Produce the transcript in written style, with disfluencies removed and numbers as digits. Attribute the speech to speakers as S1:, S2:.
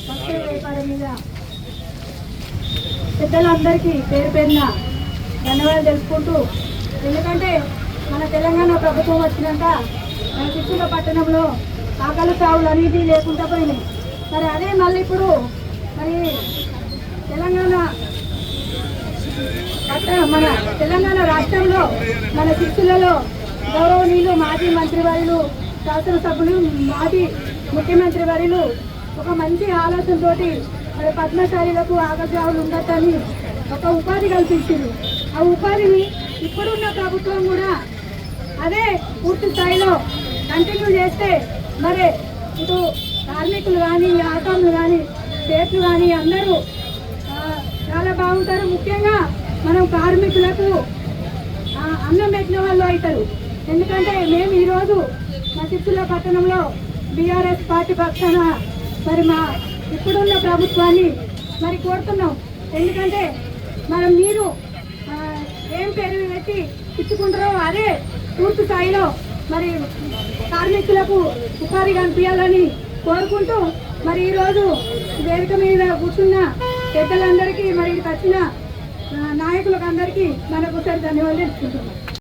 S1: వస్తువుల వ్యాపారం మీద పెద్దలందరికీ పేరు పేరున ధన్యవాదాలు తెలుసుకుంటూ, ఎందుకంటే మన తెలంగాణ ప్రభుత్వం వచ్చినాక మన చిత్తూరు పట్టణంలో ఆకలి సాగులు అనేది లేకుండా పోయినాయి. మరి అదే మళ్ళీ ఇప్పుడు మరి మన తెలంగాణ రాష్ట్రంలో మన శిక్షులలో గౌరవనీయులు మాజీ మంత్రివర్యులు, శాసనసభ్యులు, మాజీ ముఖ్యమంత్రి వర్యులు ఒక మంచి ఆలోచనతోటి మరి పద్మశాలీలకు ఆగజావులు ఉండటని ఒక ఉపాధి కల్పించారు. ఆ ఉపాధిని ఇప్పుడున్న ప్రభుత్వం కూడా అదే పూర్తి స్థాయిలో కంటిన్యూ చేస్తే మరి ఇటు కార్మికులు కానీ, ఆటోలు కానీ, సేట్లు కానీ అందరూ చాలా బాగుంటారు. ముఖ్యంగా మనం కార్మికులకు అన్నం పెట్టిన వాళ్ళు అవుతారు. ఎందుకంటే మేము ఈరోజు మా చిత్తూరు పట్టణంలో బీఆర్ఎస్ పార్టీ పక్షాన మరి మా ఇప్పుడున్న ప్రభుత్వాన్ని మరి కోరుతున్నాం. ఎందుకంటే మరి మీరు ఏం పేరు పెట్టి ఇచ్చుకుంటారో అదే పూర్తి స్థాయిలో మరి కార్మికులకు ఉపాధి కల్పించాలని కోరుకుంటూ, మరి ఈరోజు వేదిక మీద కూర్చున్న పెద్దలందరికీ మరి వచ్చిన నాయకులకు అందరికీ మనకు ధన్యవాదాలు తెలుసుకుంటున్నాం.